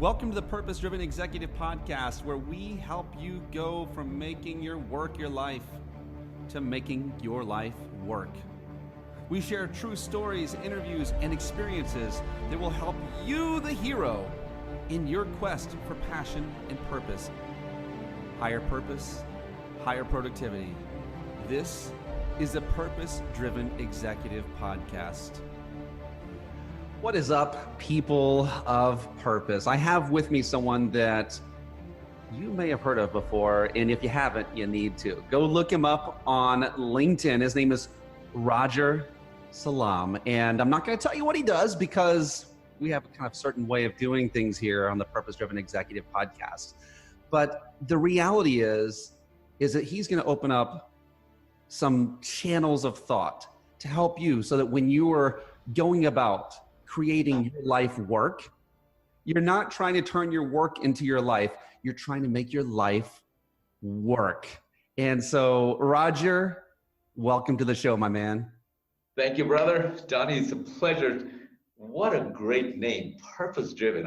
Welcome to the Purpose Driven Executive Podcast, where we help you go from making your work your life to making your life work. We share true stories, interviews, and experiences that will help you, the hero, in your quest for passion and purpose. Higher purpose, higher productivity. This is the Purpose Driven Executive Podcast. What is up, people of purpose? I have with me someone that you may have heard of before, and if you haven't, you need to. Go look him up on LinkedIn. His name is Roger Salam, and I'm not going to tell you what he does because we have a kind of certain way of doing things here on the Purpose Driven Executive Podcast. But the reality is that he's going to open up some channels of thought to help you so that when you are going about creating your life work, you're not trying to turn your work into your life. You're trying to make your life work. And so, Roger, welcome to the show, my man. Thank you, brother. Donnie, it's a pleasure. What a great name, Purpose Driven.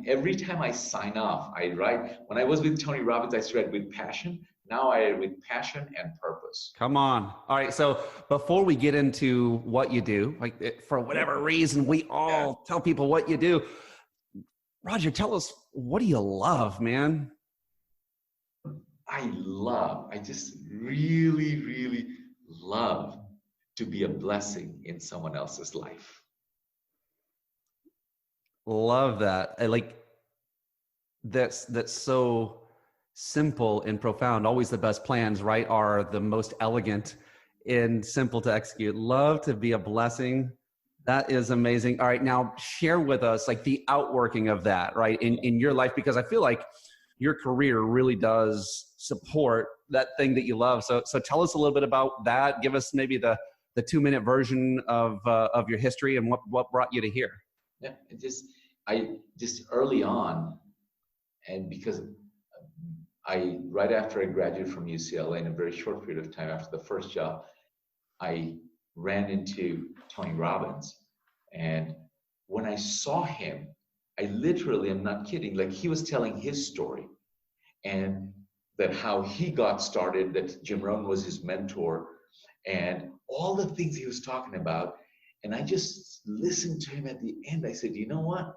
Every time I sign off, I write. When I was with Tony Robbins, I read with passion. Now I read with passion and purpose. Come on. All right. So before we get into what you do, for whatever reason, we all tell people what you do. Roger, tell us, what do you love, man? I just really, really love to be a blessing in someone else's life. Love that. That's so simple and profound. Always the best plans, right, are the most elegant and simple to execute. Love to be a blessing. That is amazing. All right, now share with us the outworking of that, right, in your life, because I feel like your career really does support that thing that you love. So tell us a little bit about that. Give us maybe the 2-minute version of your history and what brought you to here. Yeah, I just early on, and because right after I graduated from UCLA, in a very short period of time after the first job, I ran into Tony Robbins. And when I saw him, I literally, I'm not kidding, he was telling his story and that how he got started, that Jim Rohn was his mentor and all the things he was talking about. And I just listened to him at the end. I said, you know what?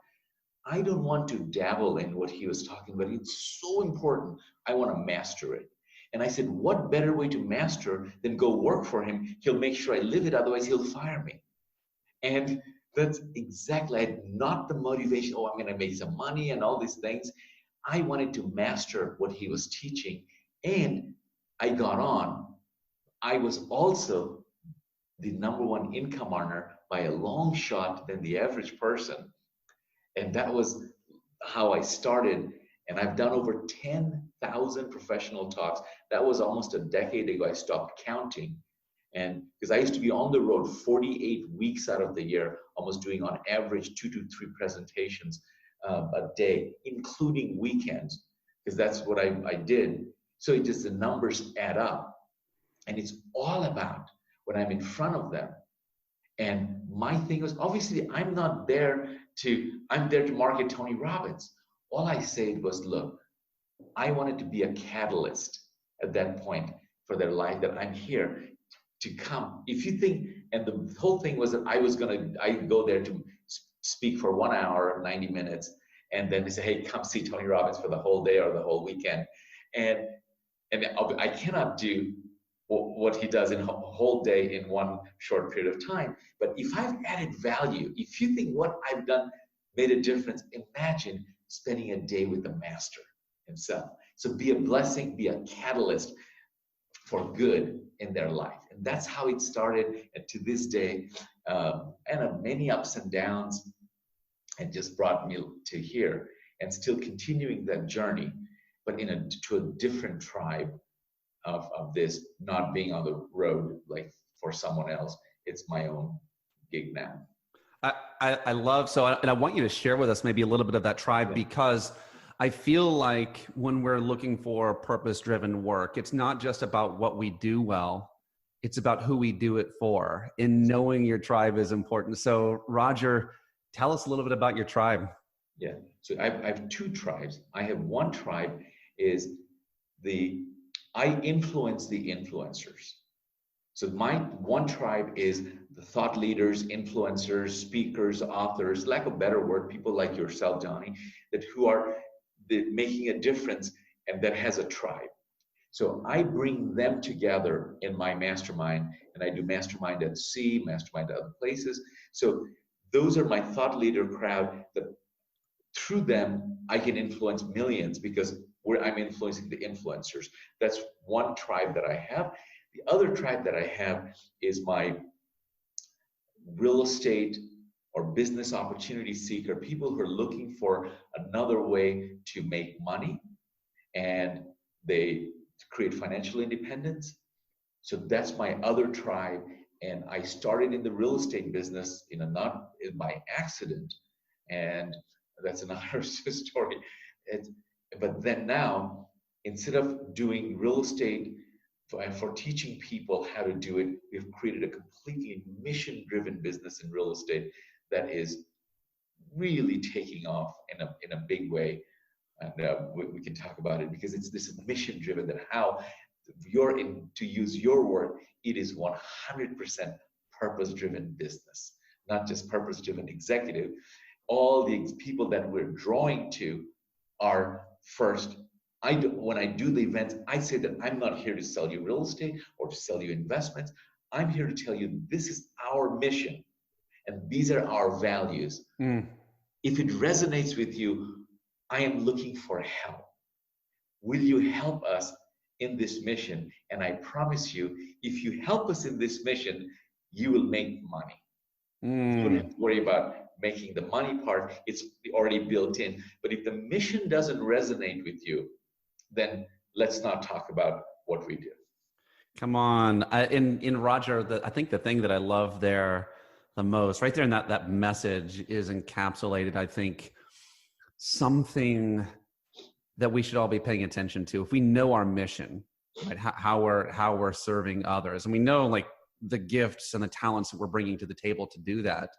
I don't want to dabble in what he was talking about. It's so important. I want to master it. And I said, what better way to master than go work for him? He'll make sure I live it. Otherwise, he'll fire me. And that's exactly, I had not the motivation, I'm going to make some money and all these things. I wanted to master what he was teaching. And I got on. I was also the #1 income earner by a long shot than the average person. And that was how I started. And I've done over 10,000 professional talks. That was almost a decade ago. I stopped counting. And because I used to be on the road 48 weeks out of the year, almost doing on average 2 to 3 presentations a day, including weekends, because that's what I did. So it just, the numbers add up. And it's all about when I'm in front of them. And my thing was, obviously, I'm there to market Tony Robbins. All I said was, look, I wanted to be a catalyst at that point for their life, that I'm here to come. If you think, and the whole thing was that I go there to speak for 1 hour, 90 minutes, and then they say, hey, come see Tony Robbins for the whole day or the whole weekend. And I cannot do what he does in a whole day in one short period of time. But if I've added value, if you think what I've done made a difference, imagine spending a day with the master himself. So be a blessing, be a catalyst for good in their life. And that's how it started. And to this day, and many ups and downs, and just brought me to here, and still continuing that journey, but to a different tribe of this, not being on the road for someone else. It's my own gig now. I love, and I want you to share with us maybe a little bit of that tribe, because I feel like when we're looking for purpose-driven work, it's not just about what we do well, it's about who we do it for. And knowing your tribe is important. So Roger, tell us a little bit about your tribe. Yeah. So I have two tribes. I have one tribe is I influence the influencers. So my one tribe is the thought leaders, influencers, speakers, authors, lack of a better word, people like yourself, Johnny, that who are making a difference and that has a tribe. So I bring them together in my mastermind, and I do mastermind at sea, mastermind at other places. So those are my thought leader crowd that through them I can influence millions because I'm influencing the influencers. That's one tribe that I have. The other tribe that I have is my real estate or business opportunity seeker, people who are looking for another way to make money and they create financial independence. So that's my other tribe. And I started in the real estate business not in by accident. And that's another story. But then now, instead of doing real estate for teaching people how to do it, we've created a completely mission-driven business in real estate that is really taking off in a big way. And we can talk about it because it's this mission-driven that how to use your word, it is 100% purpose-driven business, not just purpose-driven executive. All the people that we're drawing to are first. When I do the events, I say that I'm not here to sell you real estate or to sell you investments. I'm here to tell you this is our mission and these are our values. If it resonates with you, I am looking for help. Will you help us in this mission? And I promise you, if you help us in this mission, you will make money. You don't have to worry about making the money part. It's already built in. But if the mission doesn't resonate with you, then let's not talk about what we do. Come on. In Roger, I think the thing that I love there the most, right there in that message is encapsulated, I think, something that we should all be paying attention to. If we know our mission, right, how we're serving others, and we know like the gifts and the talents that we're bringing to the table to do that,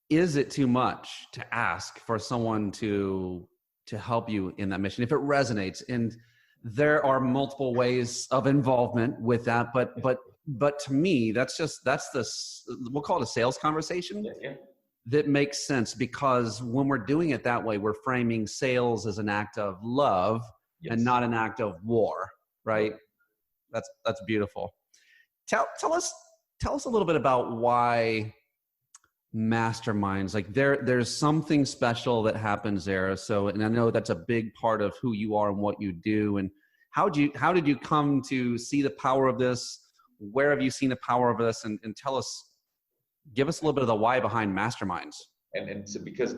is it too much to ask for someone to help you in that mission if it resonates? And there are multiple ways of involvement with that, but to me, that's this, we'll call it a sales conversation. Yeah. That makes sense, because when we're doing it that way, we're framing sales as an act of love. Yes. And not an act of war, right? That's beautiful. Tell us a little bit about why masterminds, like there's something special that happens there. So, and I know that's a big part of who you are and what you do. And how did you come to see the power of this? Where have you seen the power of this? And give us a little bit of the why behind masterminds. And so because,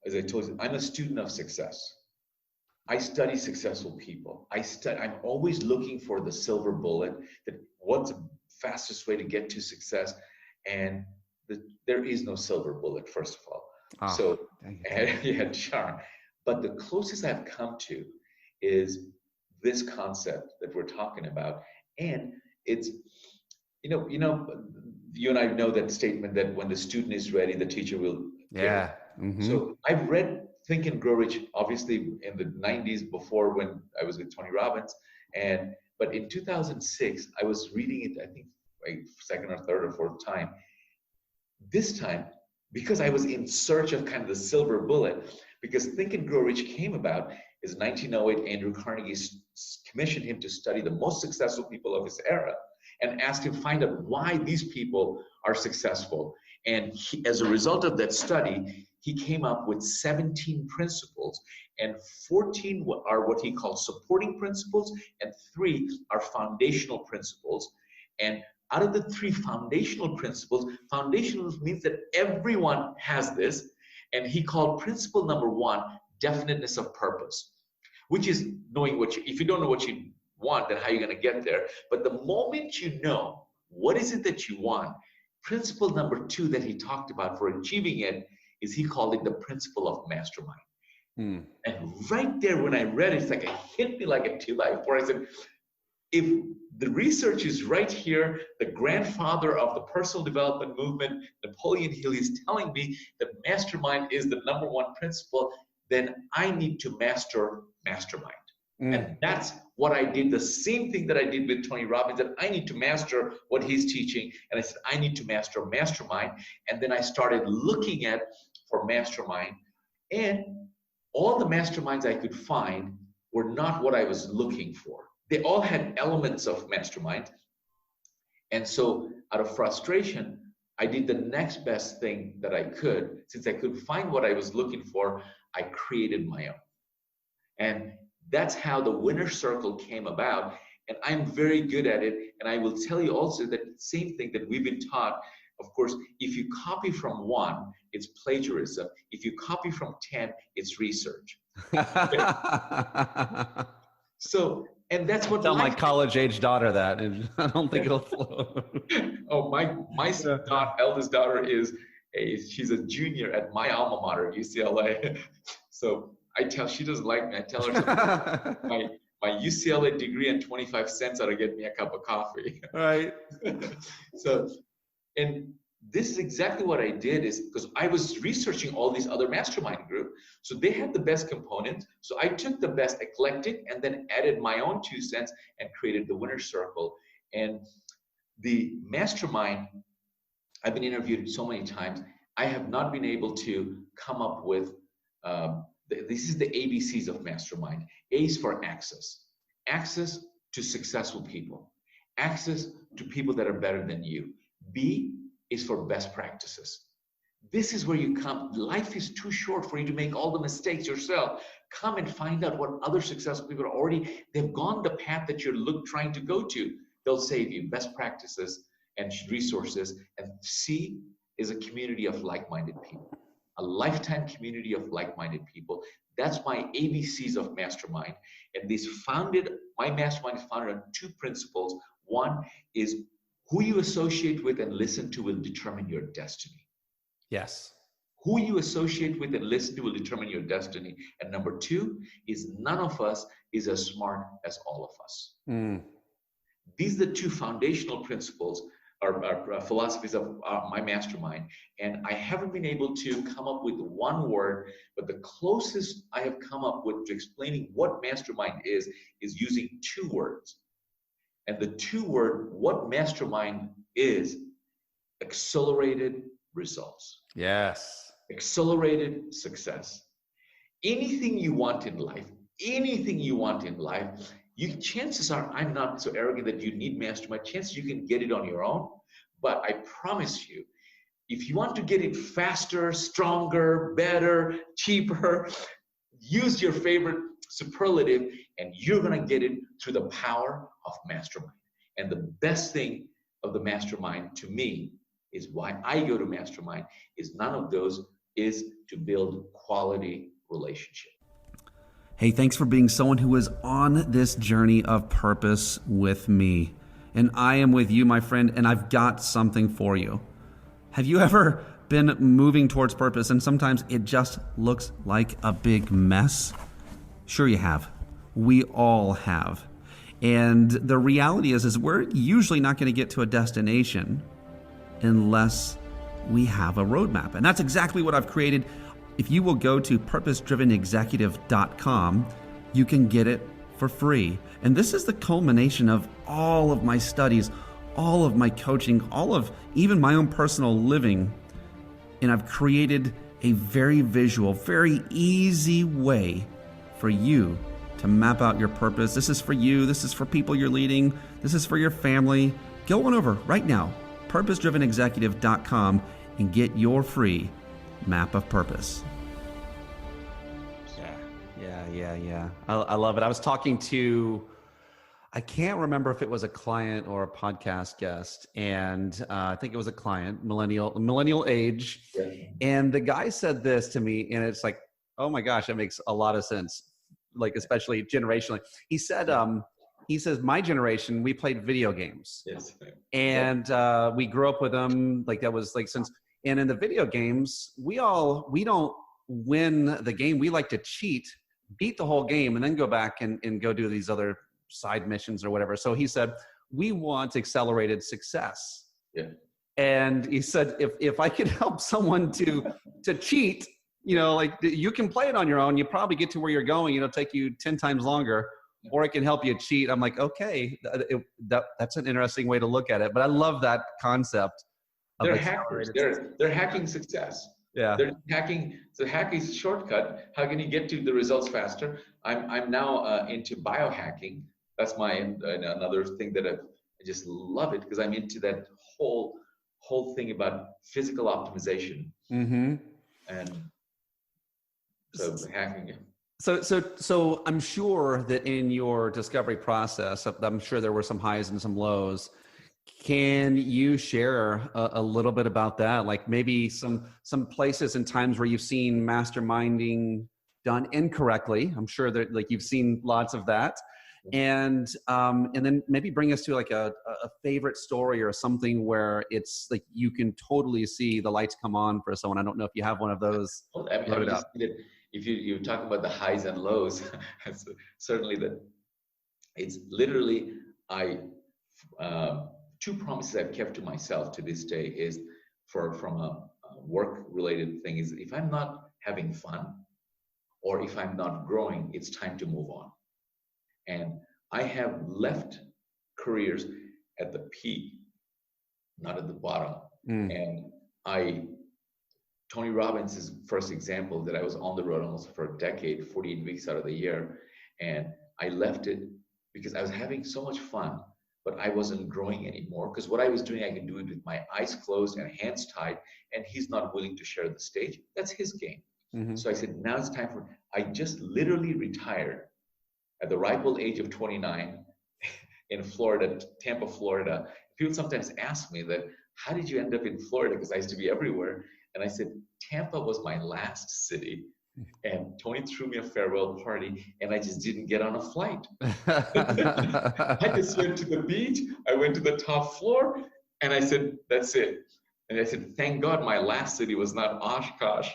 as I told you, I'm a student of success. I study successful people. I'm always looking for the silver bullet, that what's the fastest way to get to success. And there is no silver bullet, first of all. Oh, so, yeah, charm. But the closest I've come to is this concept that we're talking about. And it's, you and I know that statement that when the student is ready, the teacher will. Yeah. Mm-hmm. So I've read Think and Grow Rich, obviously in the 90s before when I was with Tony Robbins. But in 2006, I was reading it, I think, like second or third or fourth time. This time, because I was in search of kind of the silver bullet, because Think and Grow Rich came about is 1908, Andrew Carnegie commissioned him to study the most successful people of his era and asked him to find out why these people are successful. And as a result of that study, he came up with 17 principles, and 14 are what he called supporting principles, and 3 are foundational principles. And out of the 3 foundational principles, foundational means that everyone has this, and he called principle number 1, definiteness of purpose, which is knowing if you don't know what you want, then how are you going to get there? But the moment you know what is it that you want, principle number 2 that he talked about for achieving it is he called it the principle of mastermind. And right there when I read it, it's like it hit me like a 2x4. I said, if the research is right here, the grandfather of the personal development movement, Napoleon Hill, is telling me that mastermind is the number one principle, then I need to master mastermind. And that's what I did. The same thing that I did with Tony Robbins, that I need to master what he's teaching. And I said, I need to master mastermind. And then I started looking for mastermind. And all the masterminds I could find were not what I was looking for. They all had elements of mastermind. And so out of frustration, I did the next best thing that I could. Since I couldn't find what I was looking for, I created my own. And that's how the winner circle came about. And I'm very good at it. And I will tell you also that same thing that we've been taught. Of course, if you copy from 1, it's plagiarism. If you copy from 10, it's research. So, and that's what tell my college-age daughter that, and I don't think it'll flow. Oh, my eldest daughter she's a junior at my alma mater, UCLA. So she doesn't like me. I tell her my UCLA degree and 25 cents ought to get me a cup of coffee. Right. So, and this is exactly what I did, is because I was researching all these other mastermind groups. So they had the best components. So I took the best eclectic and then added my own 2 cents and created the winner circle. And the mastermind, I've been interviewed so many times. I have not been able to come up with, this is the ABCs of mastermind. A is for access. Access to successful people. Access to people that are better than you. B is for best practices. This is where you come. Life is too short for you to make all the mistakes yourself. Come and find out what other successful people are already, they've gone the path that you're trying to go to. They'll save you best practices and resources. And C is a community of like-minded people, a lifetime community of like-minded people. That's my ABCs of mastermind. And my mastermind is founded on 2 principles. One is who you associate with and listen to will determine your destiny. Yes. Who you associate with and listen to will determine your destiny. And number 2 is none of us is as smart as all of us. These are the 2 foundational principles or philosophies of my mastermind. And I haven't been able to come up with one word, but the closest I have come up with to explaining what mastermind is using 2 words. And the 2 word, what mastermind is, accelerated results. Yes. Accelerated success. Anything you want in life, chances are, I'm not so arrogant that you need mastermind. Chances you can get it on your own. But I promise you, if you want to get it faster, stronger, better, cheaper, use your favorite superlative, and you're going to get it through the power of mastermind. And the best thing of the mastermind to me is why I go to mastermind is none of those is to build quality relationship. Hey, thanks for being someone who is on this journey of purpose with me. And I am with you, my friend, and I've got something for you. Have you ever been moving towards purpose and sometimes it just looks like a big mess? Sure you have. We all have. And the reality is we're usually not going to get to a destination unless we have a roadmap. And that's exactly what I've created. If you will go to purposedrivenexecutive.com, you can get it for free. And this is the culmination of all of my studies, all of my coaching, all of even my own personal living. And I've created a very visual, very easy way for you to map out your purpose. This is for you. This is for people you're leading. This is for your family. Go on over right now, purposedrivenexecutive.com, and get your free map of purpose. Yeah. I love it. I was talking to, I can't remember if it was a client or a podcast guest, and I think it was a client, millennial age. Yeah. And the guy said this to me, and it's like, oh my gosh, that makes a lot of sense. Like, especially generationally. He said, he says, my generation, we played video games. Yes. And we grew up with them. Like that was like and in the video games, we don't win the game. We like to cheat, beat the whole game, and then go back and go do these other side missions or whatever. So he said, we want accelerated success. Yeah. And he said, if I could help someone to cheat, you know, like you can play it on your own, you probably get to where you're going, it'll take you 10 times longer, or it can help you cheat. I'm like, okay, that's an interesting way to look at it. But I love that concept. They're hackers. They're hacking success. Yeah. They're hacking. So hack is a shortcut. How can you get to the results faster? I'm now into biohacking. That's my another thing that I just love it, because I'm into that whole thing about physical optimization. Mm-hmm. And so hacking. So I'm sure that in your discovery process, I'm sure there were some highs and some lows. Can you share a little bit about that? Like maybe some places and times where you've seen masterminding done incorrectly. I'm sure that like you've seen lots of that. And then maybe bring us to like a favorite story or something where it's like you can totally see the lights come on for someone. I don't know if you have one of those. If you talk about the highs and lows, certainly that it's literally two promises I've kept to myself to this day is from a work related thing is, if I'm not having fun or if I'm not growing, it's time to move on. And I have left careers at the peak, not at the bottom. And Tony Robbins' first example, that I was on the road almost for a decade, 48 weeks out of the year. And I left it because I was having so much fun, but I wasn't growing anymore, because what I was doing, I could do it with my eyes closed and hands tied, and he's not willing to share the stage. That's his game. Mm-hmm. So I said, now it's time I just literally retired at the ripe old age of 29 in Florida, Tampa, Florida. People sometimes ask me that, how did you end up in Florida? Because I used to be everywhere. And I said, Tampa was my last city. And Tony threw me a farewell party, and I just didn't get on a flight. I just went to the beach. I went to the top floor, and I said, that's it. And I said, thank God my last city was not Oshkosh.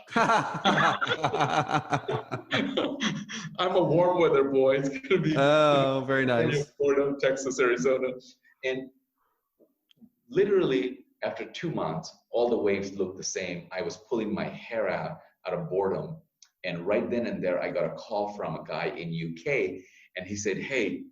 I'm a warm weather boy. It's going to be very nice. Florida, Texas, Arizona. And literally after 2 months, all the waves looked the same. I was pulling my hair out of boredom. And right then and there, I got a call from a guy in UK, and he said, hey,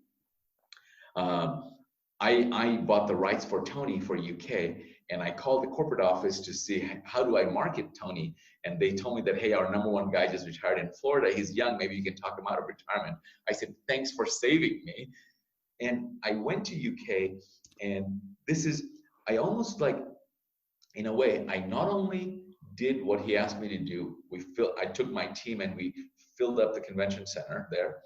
I bought the rights for Tony for UK, and I called the corporate office to see how do I market Tony. And they told me that, hey, our number one guy just retired in Florida. He's young. Maybe you can talk him out of retirement. I said, thanks for saving me. And I went to UK, and I almost like, in a way, I not only did what he asked me to do. I took my team and we filled up the convention center there,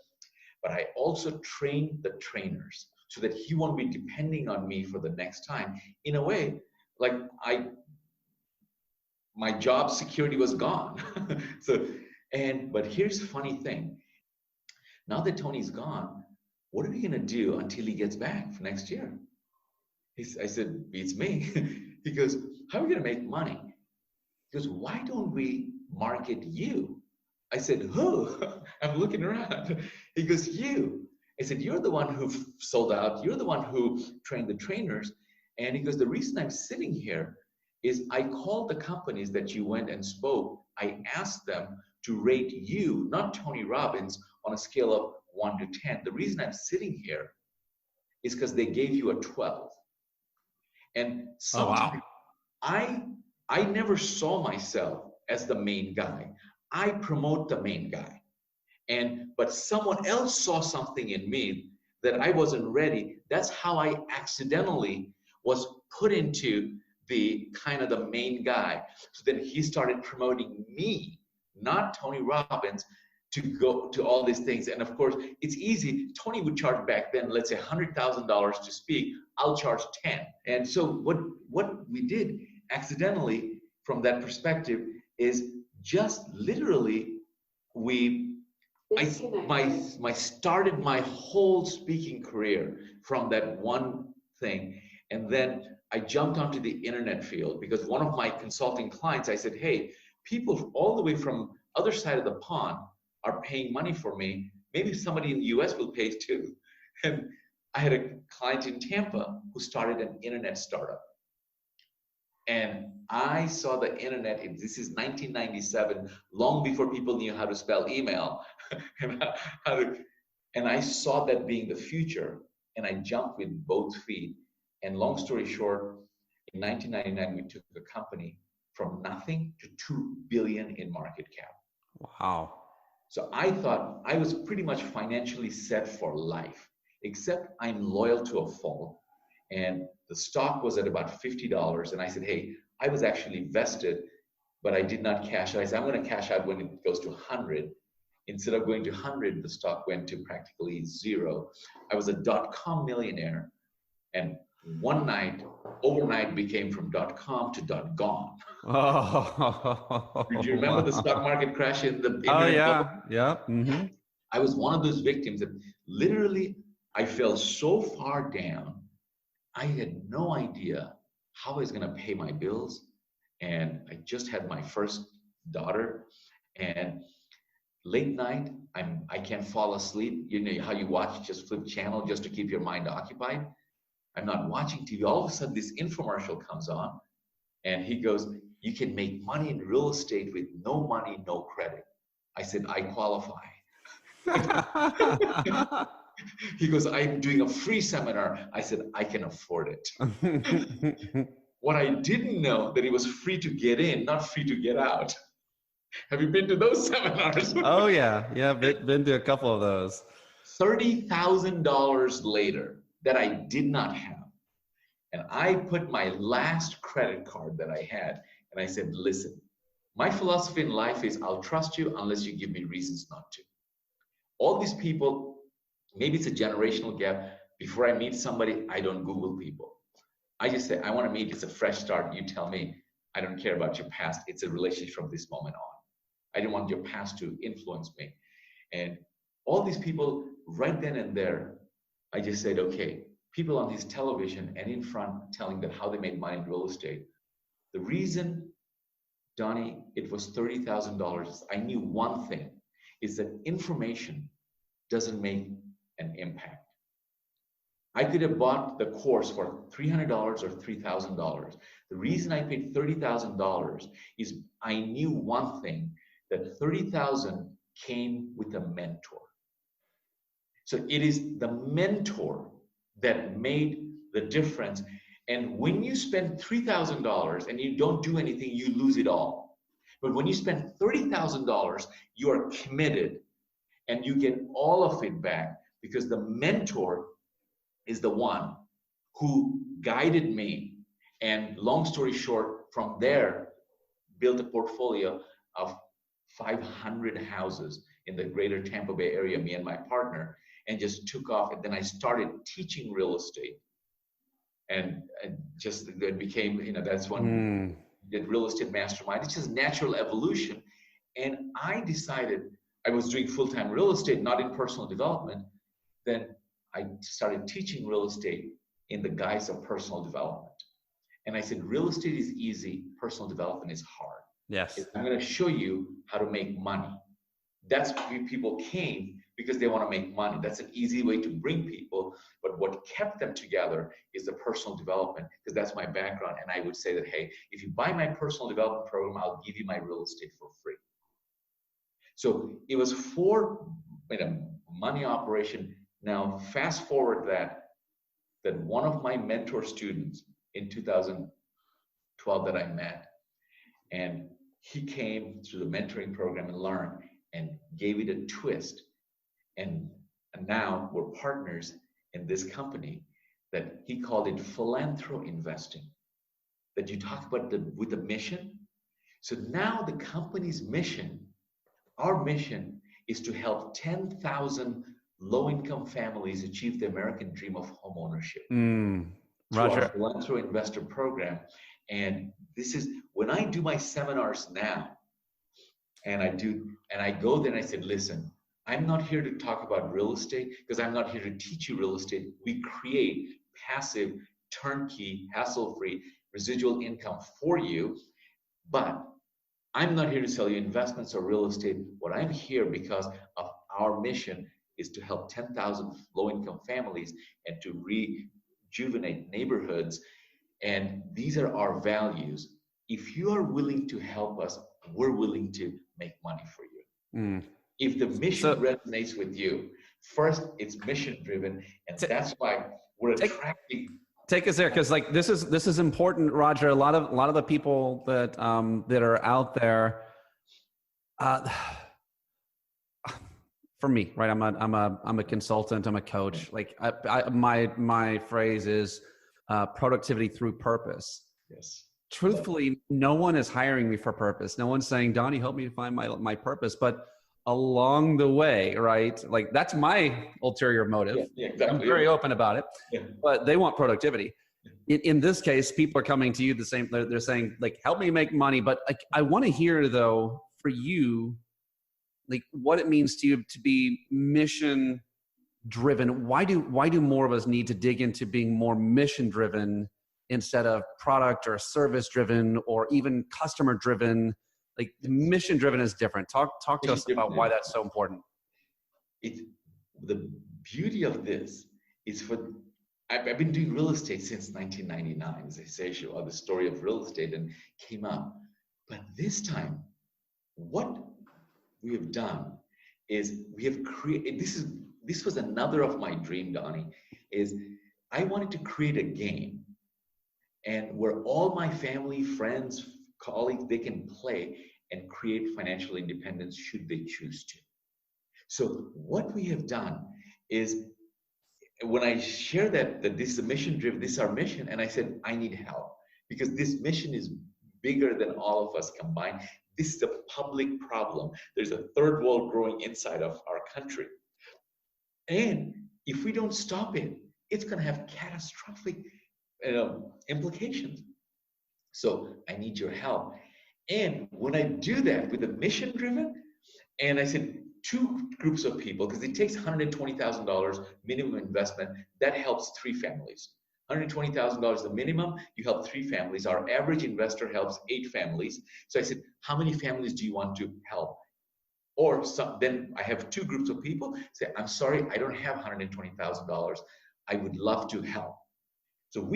but I also trained the trainers so that he won't be depending on me for the next time. In a way, like my job security was gone. But here's the funny thing. Now that Tony's gone, what are we gonna do until he gets back for next year? I said, beats me. He goes, how are we gonna make money? He goes, why don't we market you? I said, who? I'm looking around. He goes, you. I said, you're the one who sold out. You're the one who trained the trainers. And he goes, the reason I'm sitting here is I called the companies that you went and spoke. I asked them to rate you, not Tony Robbins, on a scale of 1 to 10. The reason I'm sitting here is because they gave you a 12. And sometimes I never saw myself as the main guy. I promote the main guy. But someone else saw something in me that I wasn't ready. That's how I accidentally was put into the kind of the main guy. So then he started promoting me, not Tony Robbins, to go to all these things. And of course, it's easy. Tony would charge back then, let's say $100,000 to speak. I'll charge 10. And so what we did accidentally from that perspective is just literally I started my whole speaking career from that one thing. And then I jumped onto the internet field because one of my consulting clients, I said, hey, people all the way from other side of the pond are paying money for me. Maybe somebody in the US will pay too. And I had a client in Tampa who started an internet startup. And I saw the internet, this is 1997, long before people knew how to spell email. and, how to, and I saw that being the future, and I jumped with both feet. And long story short, in 1999, we took the company from nothing to 2 billion in market cap. Wow. So I thought I was pretty much financially set for life, except I'm loyal to a fault. And the stock was at about $50. And I said, hey, I was actually vested, but I did not cash out. I said, I'm going to cash out when it goes to 100. Instead of going to 100, the stock went to practically zero. I was a .com millionaire. And one night, overnight, became from .com to .gone. Oh, Did you remember the stock market crash in the oh internet bubble? yeah. Mm-hmm. I was one of those victims that literally I fell so far down, I had no idea how I was going to pay my bills. And I just had my first daughter. And late night, I can't fall asleep. You know how you watch, just flip channel just to keep your mind occupied. I'm not watching TV. All of a sudden, this infomercial comes on, and he goes, you can make money in real estate with no money, no credit. I said, I qualify. He goes, I'm doing a free seminar. I said, I can afford it. What I didn't know that it was free to get in, not free to get out. Have you been to those seminars? Oh yeah, been to a couple of those. $30,000 later that I did not have. And I put my last credit card that I had, and I said, listen, my philosophy in life is I'll trust you unless you give me reasons not to. All these people, maybe it's a generational gap. Before I meet somebody, I don't Google people. I just say, I want to meet, it's a fresh start. You tell me, I don't care about your past. It's a relationship from this moment on. I don't want your past to influence me. And all these people, right then and there, I just said, okay, people on his television and in front telling them how they made money in real estate. The reason, Donnie, it was $30,000, I knew one thing, is that information doesn't make an impact. I could have bought the course for $300 or $3,000. The reason I paid $30,000 is I knew one thing, that $30,000 came with a mentor. So it is the mentor that made the difference. And when you spend $3,000 and you don't do anything, you lose it all. But when you spend $30,000, you are committed and you get all of it back because the mentor is the one who guided me. And long story short, from there, built a portfolio of 500 houses in the greater Tampa Bay area, me and my partner, and just took off. And then I started teaching real estate. And just it became, that's when did Real Estate Mastermind. It's just natural evolution. And I decided I was doing full-time real estate, not in personal development. Then I started teaching real estate in the guise of personal development. And I said, real estate is easy, personal development is hard. Yes. I'm going to show you how to make money. That's why people came, because they want to make money. That's an easy way to bring people. But what kept them together is the personal development, because that's my background. And I would say that, hey, if you buy my personal development program, I'll give you my real estate for free. So it was for money operation. Now, fast forward that one of my mentor students in 2012 that I met, and he came through the mentoring program and learned and gave it a twist. And now we're partners in this company that he called it philanthro investing, that you talk about with the mission. So now the company's mission, our mission, is to help 10,000 low-income families achieve the American dream of home ownership. Roger. Our philanthro investor program. And this is when I do my seminars now, and I go there and I said, listen, I'm not here to talk about real estate, because I'm not here to teach you real estate. We create passive, turnkey, hassle-free residual income for you. But I'm not here to sell you investments or real estate. What I'm here because of our mission is to help 10,000 low-income families and to rejuvenate neighborhoods. And these are our values. If you are willing to help us, we're willing to make money for you. If the mission resonates with you, first it's mission driven, and that's why we're attracting. Take us there, because like this is important, Roger. A lot of the people that that are out there, for me, right? I'm a consultant. I'm a coach. Like my phrase is productivity through purpose. Yes. Truthfully, no one is hiring me for purpose. No one's saying, Donnie, help me to find my purpose. But along the way, right? Like that's my ulterior motive. Yeah, exactly. I'm very open about it, but they want productivity. In this case, people are coming to you the same. They're saying like, help me make money. But like, I want to hear though, for you, like what it means to you to be mission driven. Why do more of us need to dig into being more mission driven instead of product or service driven or even customer driven? Like the mission driven is different. Talk to us about why that's so important. The beauty of this is I've been doing real estate since 1999, as I say, the story of real estate and came up. But this time, what we have done is we have created, this was another of my dream, Donnie, is I wanted to create a game and where all my family, friends, colleagues, they can play and create financial independence should they choose to. So what we have done is when I share that this is a mission driven, this is our mission, and I said, I need help because this mission is bigger than all of us combined. This is a public problem. There's a third world growing inside of our country. And if we don't stop it, it's going to have catastrophic implications. So I need your help. And when I do that with the mission driven, and I said, two groups of people, because it takes $120,000 minimum investment, that helps 3 families. $120,000 the minimum, you help 3 families. Our average investor helps 8 families. So I said, how many families do you want to help? Or then I have 2 groups of people say, I'm sorry, I don't have $120,000. I would love to help. So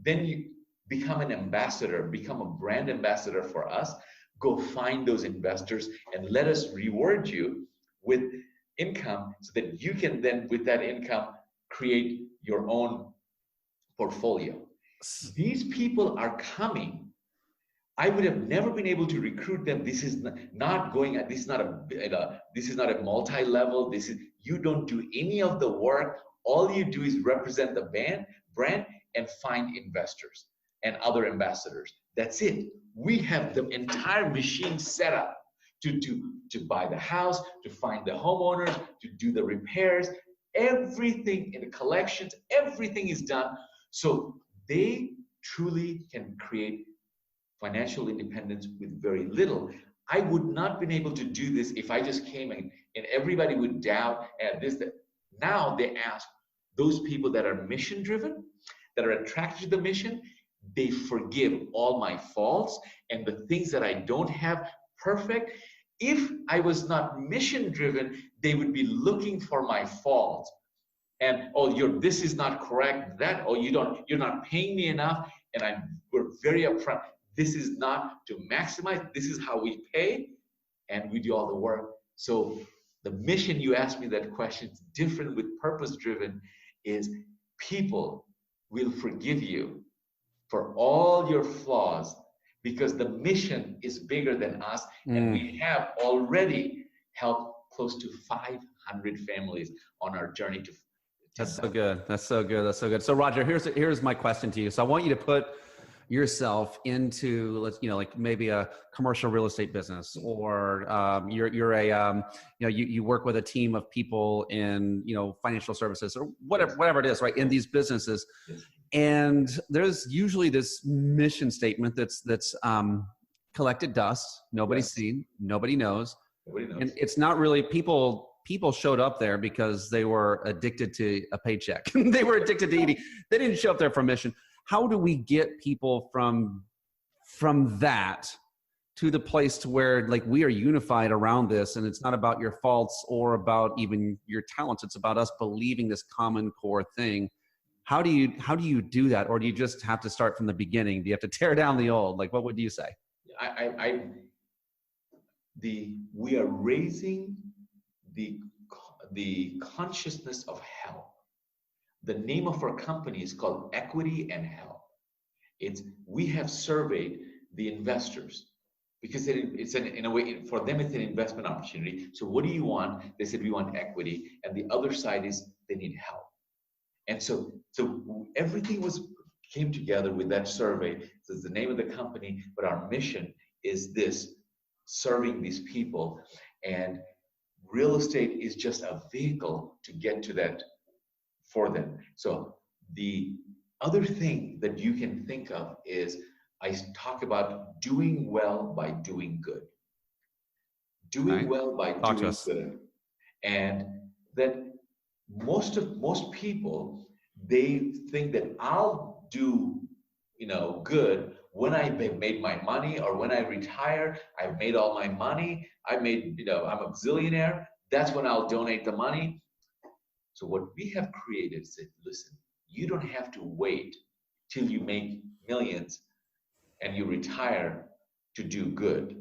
then you become an ambassador, become a brand ambassador for us. Go find those investors and let us reward you with income so that you can then, with that income, create your own portfolio. These people are coming. I would have never been able to recruit them. This is not a multi-level. You don't do any of the work. All you do is represent the brand and find investors and other ambassadors. That's it. We have the entire machine set up to buy the house, to find the homeowners, to do the repairs, everything in the collections, everything is done. So they truly can create financial independence with very little. I would not have been able to do this if I just came in and everybody would doubt and this, that. Now they ask those people that are mission driven, that are attracted to the mission, they forgive all my faults and the things that I don't have perfect. If I was not mission driven, they would be looking for my faults. And this is not correct, you're not paying me enough, and we're very upfront. This is not to maximize, this is how we pay, and we do all the work. So the mission, you asked me that question, it's different with purpose driven, is people will forgive you for all your flaws because the mission is bigger than us. And we have already helped close to 500 families on our journey to. That's so good. That's so good. That's so good. So Roger, here's my question to you. So I want you to put yourself into, like maybe a commercial real estate business, or you work with a team of people in, financial services or whatever it is, right? In these businesses. And there's usually this mission statement that's collected dust. Nobody's seen, nobody knows. And it's not really people showed up there because they were addicted to a paycheck. They were addicted to eating. They didn't show up there for mission. How do we get people from that to the place to where like we are unified around this, and it's not about your faults or about even your talents. It's about us believing this common core thing. How do you do that? Or do you just have to start from the beginning? Do you have to tear down the old? Like, what would you say? We are raising the consciousness of help. The name of our company is called Equity and Help. We have surveyed the investors because it's in a way, for them, it's an investment opportunity. So what do you want? They said, we want equity. And the other side is they need help. And so everything came together with that survey. So it's the name of the company, but our mission is this, serving these people. And real estate is just a vehicle to get to that for them. So the other thing that you can think of is I talk about doing well by doing good. Doing well by doing good. And that most people, they think that I'll do, good when I made my money, or when I retire, I've made all my money, I'm a zillionaire, that's when I'll donate the money. So what we have created is that, listen, you don't have to wait till you make millions and you retire to do good.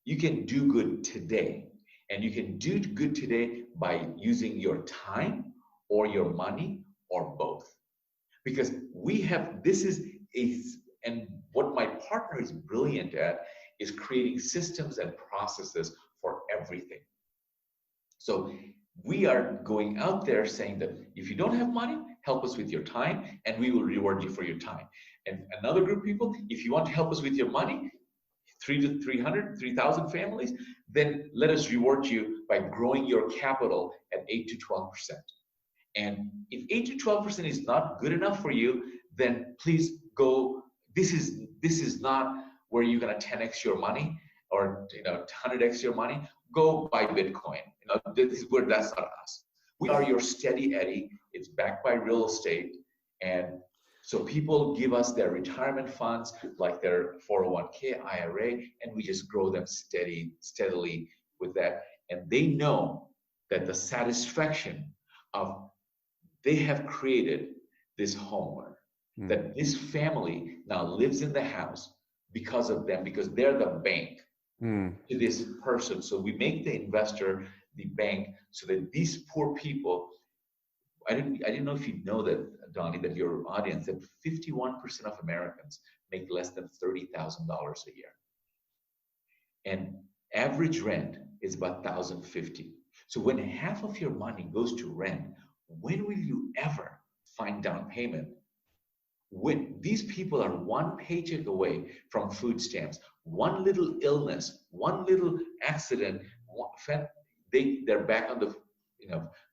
You can do good today. And you can do good today by using your time or your money or both. Because and what my partner is brilliant at is creating systems and processes for everything. So we are going out there saying that if you don't have money, help us with your time and we will reward you for your time. And another group of people, if you want to help us with your money, 3,000 families, then let us reward you by growing your capital at 8 to 12%. And if 8 to 12% is not good enough for you, then please go. This is not where you're going to 10x your money or 100x your money. Go buy Bitcoin. This is where that's not us. We are your steady Eddie. It's backed by real estate, and so people give us their retirement funds, like their 401k, IRA, and we just grow them steadily with that. And they know that the satisfaction of they have created this home, that this family now lives in the house because of them, because they're the bank to this person. So we make the investor the bank so that these poor people, I didn't know if you know that, Donnie, that your audience, that 51% of Americans make less than $30,000 a year. And average rent is about $1,050. So when half of your money goes to rent, when will you ever find down payment? When these people are one paycheck away from food stamps, one little illness, one little accident, they're back on the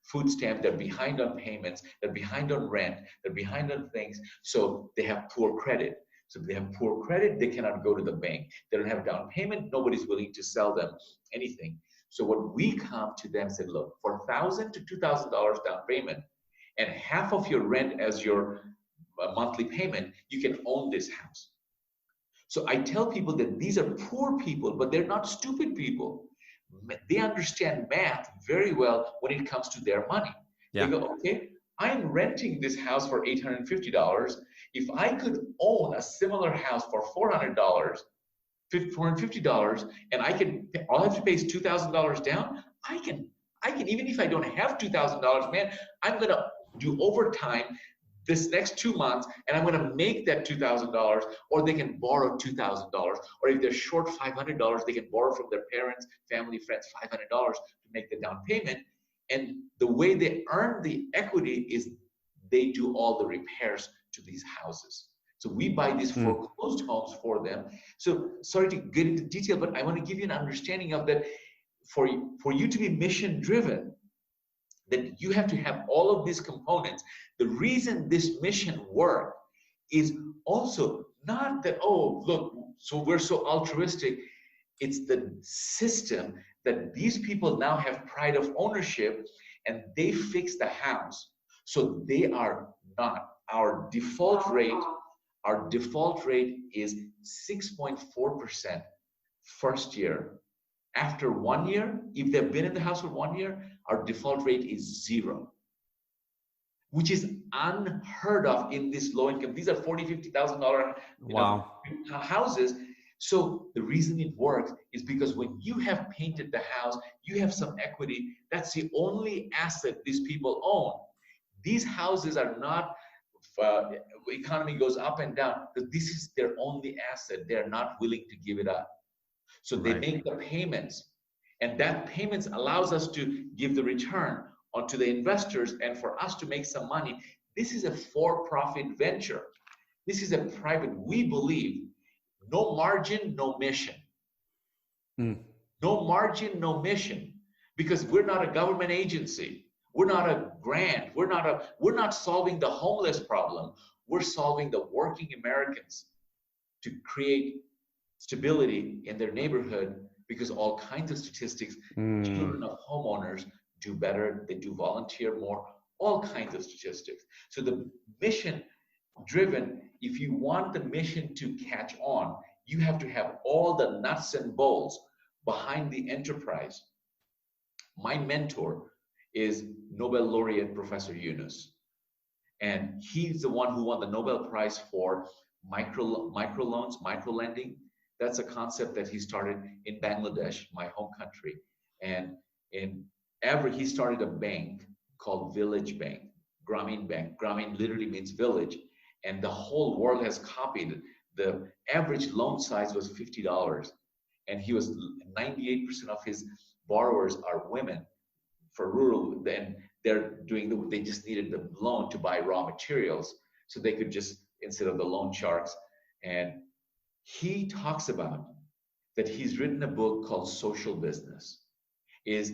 food stamp, they're behind on payments, they're behind on rent, they're behind on things, so they have poor credit. So if they have poor credit, they cannot go to the bank. They don't have down payment, nobody's willing to sell them anything. So when we come to them and say, look, for $1,000 to $2,000 down payment and half of your rent as your monthly payment, you can own this house. So I tell people that these are poor people, but they're not stupid people. They understand math very well when it comes to their money. Yeah. They go, okay, I'm renting this house for $850. If I could own a similar house for $450, and all I have to pay is $2,000 down, I can, even if I don't have $2,000, man, I'm gonna do overtime this next 2 months, and I'm going to make that $2,000, or they can borrow $2,000, or if they're short $500, they can borrow from their parents, family, friends, $500 to make the down payment. And the way they earn the equity is they do all the repairs to these houses. So we buy these foreclosed homes for them. So sorry to get into detail, but I want to give you an understanding of that. For you to be mission driven, that you have to have all of these components. The reason this mission works is also not that, oh, look, so we're so altruistic. It's the system that these people now have pride of ownership, and they fix the house. So they are not. Our default rate is 6.4% first year. After 1 year, if they've been in the house for 1 year, our default rate is 0, which is unheard of in this low income. These are $40,000, $50,000, Wow. houses. So the reason it works is because when you have painted the house, you have some equity. That's the only asset these people own. These houses are not, economy goes up and down, because this is their only asset. They're not willing to give it up. So they make the payments, and that payments allows us to give the return onto the investors and for us to make some money. This is a for-profit venture. This is a private, we believe, no margin, no mission. No margin, no mission, because we're not a government agency. We're not a grant. We're not solving the homeless problem. We're solving the working Americans to create stability in their neighborhood, because all kinds of statistics, children of homeowners do better, they do volunteer more, all kinds of statistics. So the mission driven, if you want the mission to catch on, you have to have all the nuts and bolts behind the enterprise. My mentor is Nobel laureate Professor Yunus, and he's the one who won the Nobel Prize for microloans, microlending. That's a concept that he started in Bangladesh, my home country. And he started a bank called Village Bank, Grameen Bank. Grameen literally means village. And the whole world has copied. The average loan size was $50. And he was 98% of his borrowers are women for rural. Then they just needed the loan to buy raw materials. So they could just, instead of the loan sharks. And he talks about that he's written a book called Social Business, is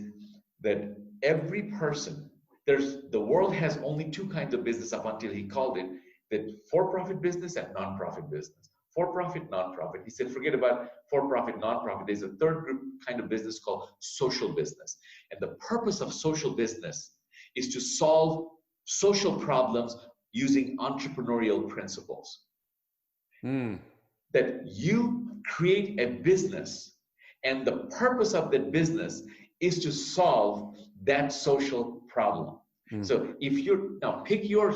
that every person, the world has only two kinds of business up until he called it, that for-profit business and non-profit business. For-profit, non-profit. He said, forget about for-profit, non-profit. There's a third group kind of business called social business. And the purpose of social business is to solve social problems using entrepreneurial principles. That you create a business, and the purpose of that business is to solve that social problem. So if now pick your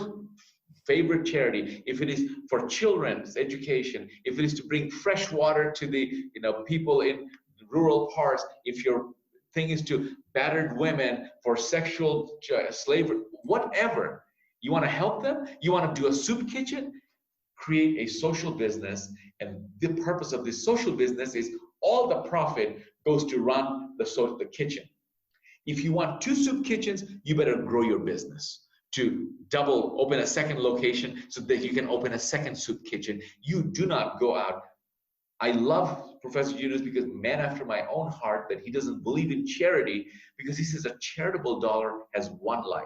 favorite charity. If it is for children's education, if it is to bring fresh water to the people in rural parts, if your thing is to battered women for sexual slavery, whatever, you want to help them, you want to do a soup kitchen, create a social business. And the purpose of this social business is all the profit goes to run the kitchen. If you want 2 soup kitchens, you better grow your business to open a second location so that you can open a second soup kitchen. You do not go out. I love Professor Yunus because man after my own heart, that he doesn't believe in charity, because he says a charitable dollar has one life.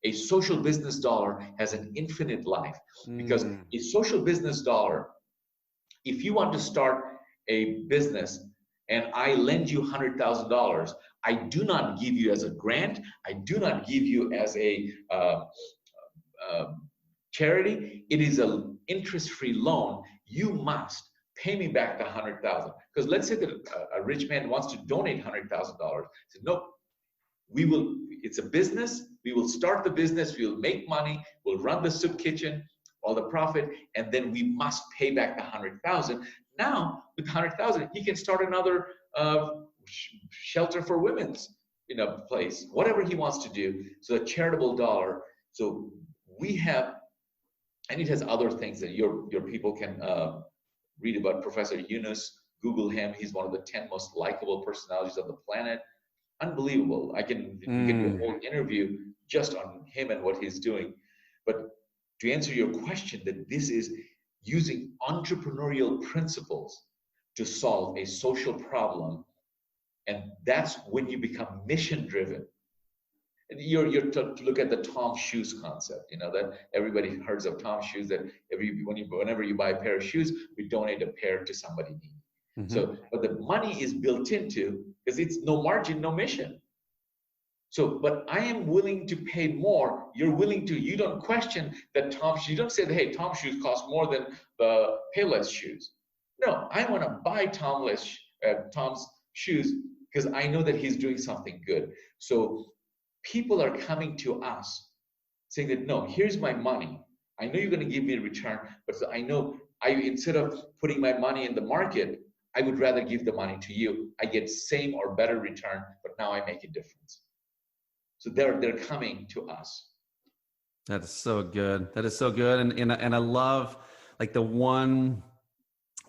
A social business dollar has an infinite life, because a social business dollar, if you want to start a business and I lend you $100,000, I do not give you as a grant. I do not give you as a charity. It is an interest-free loan. You must pay me back the $100,000. Because let's say that a rich man wants to donate $100,000. Say, no, we will. It's a business. We will start the business. We will make money. We'll run the soup kitchen, all the profit, and then we must pay back the $100,000. Now, with $100,000, he can start another shelter for women's, place, whatever he wants to do. So a charitable dollar. So we have, and it has other things that your people can read about. Professor Yunus, Google him. He's one of the 10 most likable personalities on the planet. Unbelievable. You can do a whole interview just on him and what he's doing. But to answer your question, that this is using entrepreneurial principles to solve a social problem, and that's when you become mission driven. And you're to look at the Tom Shoes concept, that everybody heard of Tom Shoes, that whenever you buy a pair of shoes, we donate a pair to somebody needy. So, but the money is built into, because it's no margin, no mission. So, but I am willing to pay more. You don't question that Tom Shoes. You don't say that, hey, Tom Shoes cost more than the Payless shoes. No, I want to buy Tom's shoes because I know that he's doing something good. So people are coming to us saying that, no, here's my money. I know you're going to give me a return, but I know instead of putting my money in the market, I would rather give the money to you. I get same or better return, but now I make a difference. So they're coming to us. That is so good. That is so good. And I love like the one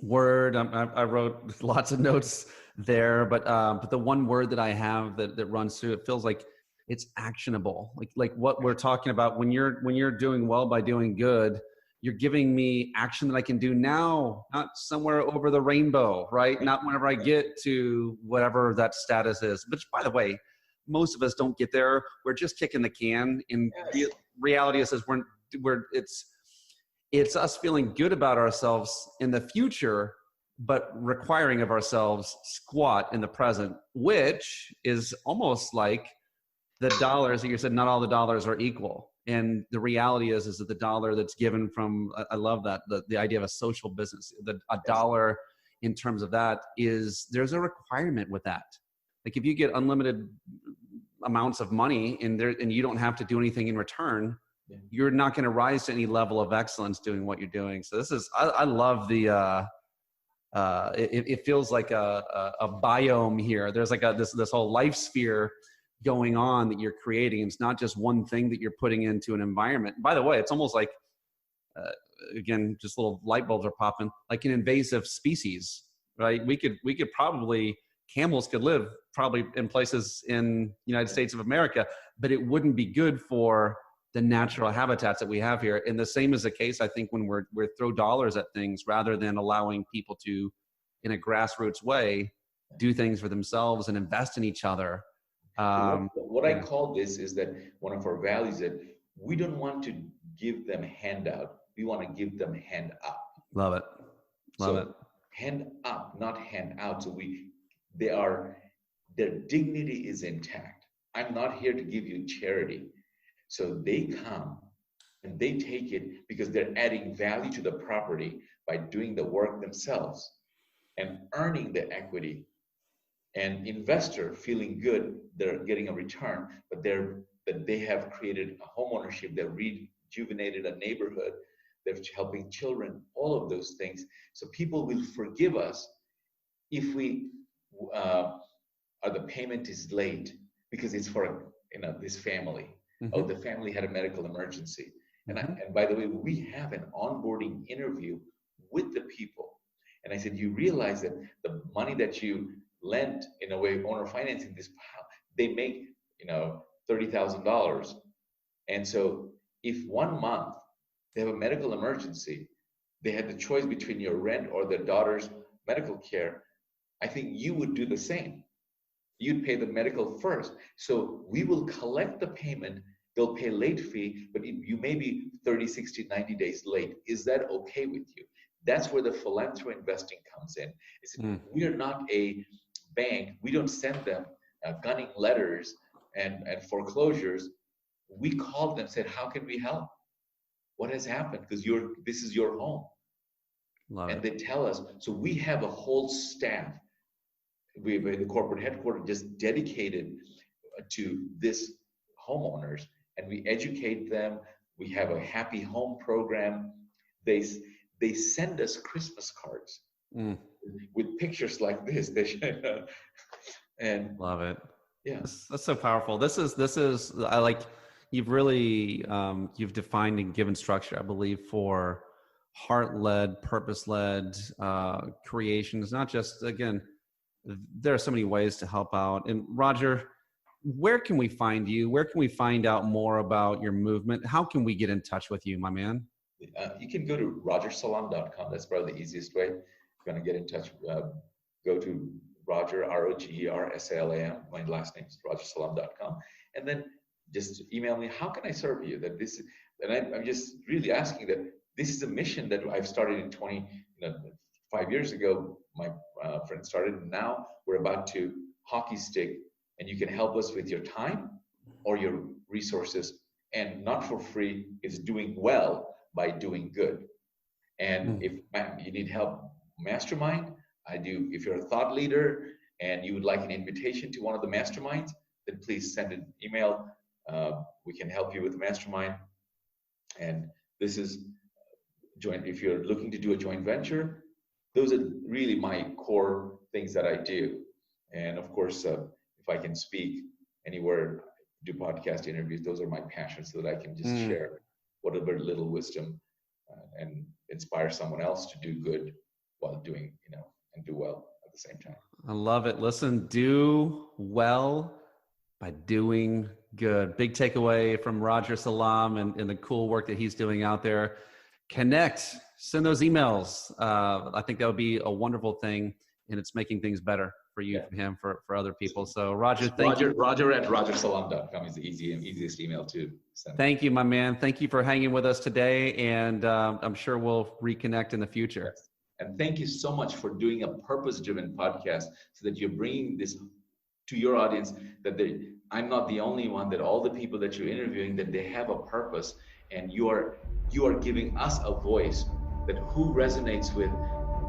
word, I wrote lots of notes there, but the one word that I have that runs through, it feels like it's actionable. Like what we're talking about when you're doing well by doing good, you're giving me action that I can do now, not somewhere over the rainbow, right? Not whenever I get to whatever that status is, which by the way, most of us don't get there. We're just kicking the can. And the reality is it's us feeling good about ourselves in the future, but requiring of ourselves squat in the present, which is almost like the dollars that you said, not all the dollars are equal. And the reality is that the dollar that's given from, I love that, the idea of a social business, a dollar in terms of that is, there's a requirement with that. Like if you get unlimited amounts of money and you don't have to do anything in return, you're not going to rise to any level of excellence doing what you're doing. So this is, I love the, it feels like a biome here. There's like this whole life sphere going on that you're creating. It's not just one thing that you're putting into an environment. By the way, it's almost like, again, just little light bulbs are popping, like an invasive species, right? We could probably, camels could live probably in places in the United States of America, but it wouldn't be good for the natural habitats that we have here. And the same is the case, I think, when we're throw dollars at things rather than allowing people to, in a grassroots way, do things for themselves and invest in each other. What I call this is that one of our values that we don't want to give them handout. We want to give them hand up. Love it. Love it. Hand up, not hand out. So their dignity is intact. I'm not here to give you charity. So they come and they take it because they're adding value to the property by doing the work themselves and earning the equity. And investor feeling good, they're getting a return, but they have created a home ownership, they've rejuvenated a neighborhood, they're helping children, all of those things. So people will forgive us if we the payment is late because it's for this family. Mm-hmm. Oh, the family had a medical emergency. Mm-hmm. And by the way, we have an onboarding interview with the people. And I said, you realize that the money that you lent, in a way, owner financing this, they make $30,000. And so if 1 month they have a medical emergency, they had the choice between your rent or their daughter's medical care, I think you would do the same. You'd pay the medical first. So we will collect the payment, they'll pay late fee, but you may be 30, 60, 90 days late. Is that okay with you? That's where the philanthropy investing comes in. We are not a bank. We don't send them gunning letters and foreclosures. We called them and said, how can we help? What has happened? Because this is your home. They tell us. So we have a whole staff. We have the corporate headquarters just dedicated to this homeowners, and we educate them. We have a happy home program. They send us Christmas cards with pictures like this. And love it. Yeah, that's so powerful. This is I like. You've really you've defined and given structure, I believe, for heart-led, purpose-led creation. It's not just, again, there are so many ways to help out. And Roger, where can we find you? Where can we find out more about your movement? How can we get in touch with you, my man? You can go to rogersalam.com. That's probably the easiest way. If you want to get in touch, go to Roger, ROGERSALAM. My last name is rogersalam.com. And then just email me, how can I serve you? I'm just really asking that this is a mission that I've started in 5 years ago. My friend started, and now we're about to hockey stick, and you can help us with your time or your resources, and not for free. It's doing well by doing good. And if you need help, mastermind, If you're a thought leader and you would like an invitation to one of the masterminds, then please send an email. We can help you with the mastermind. And this is joint. If you're looking to do a joint venture, those are really my core things that I do. And of course, if I can speak anywhere, do podcast interviews, those are my passions, so that I can just share whatever little wisdom and inspire someone else to do good while doing, and do well at the same time. I love it. Listen, do well by doing good. Big takeaway from Roger Salam and the cool work that he's doing out there. Connect, send those emails. I think that would be a wonderful thing, and it's making things better for you, for him, for other people. So Roger, thank you. Roger at rogersalam.com is the easiest email to send. Thank you, my man. Thank you for hanging with us today, and I'm sure we'll reconnect in the future. Yes. And thank you so much for doing a purpose-driven podcast, so that you're bringing this to your audience, that I'm not the only one, that all the people that you're interviewing, that they have a purpose, and you are giving us a voice that who resonates with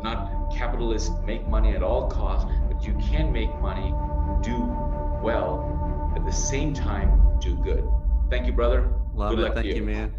not capitalist, make money at all costs, but you can make money, do well, at the same time, do good. Thank you, brother. Love it. Thank you, man.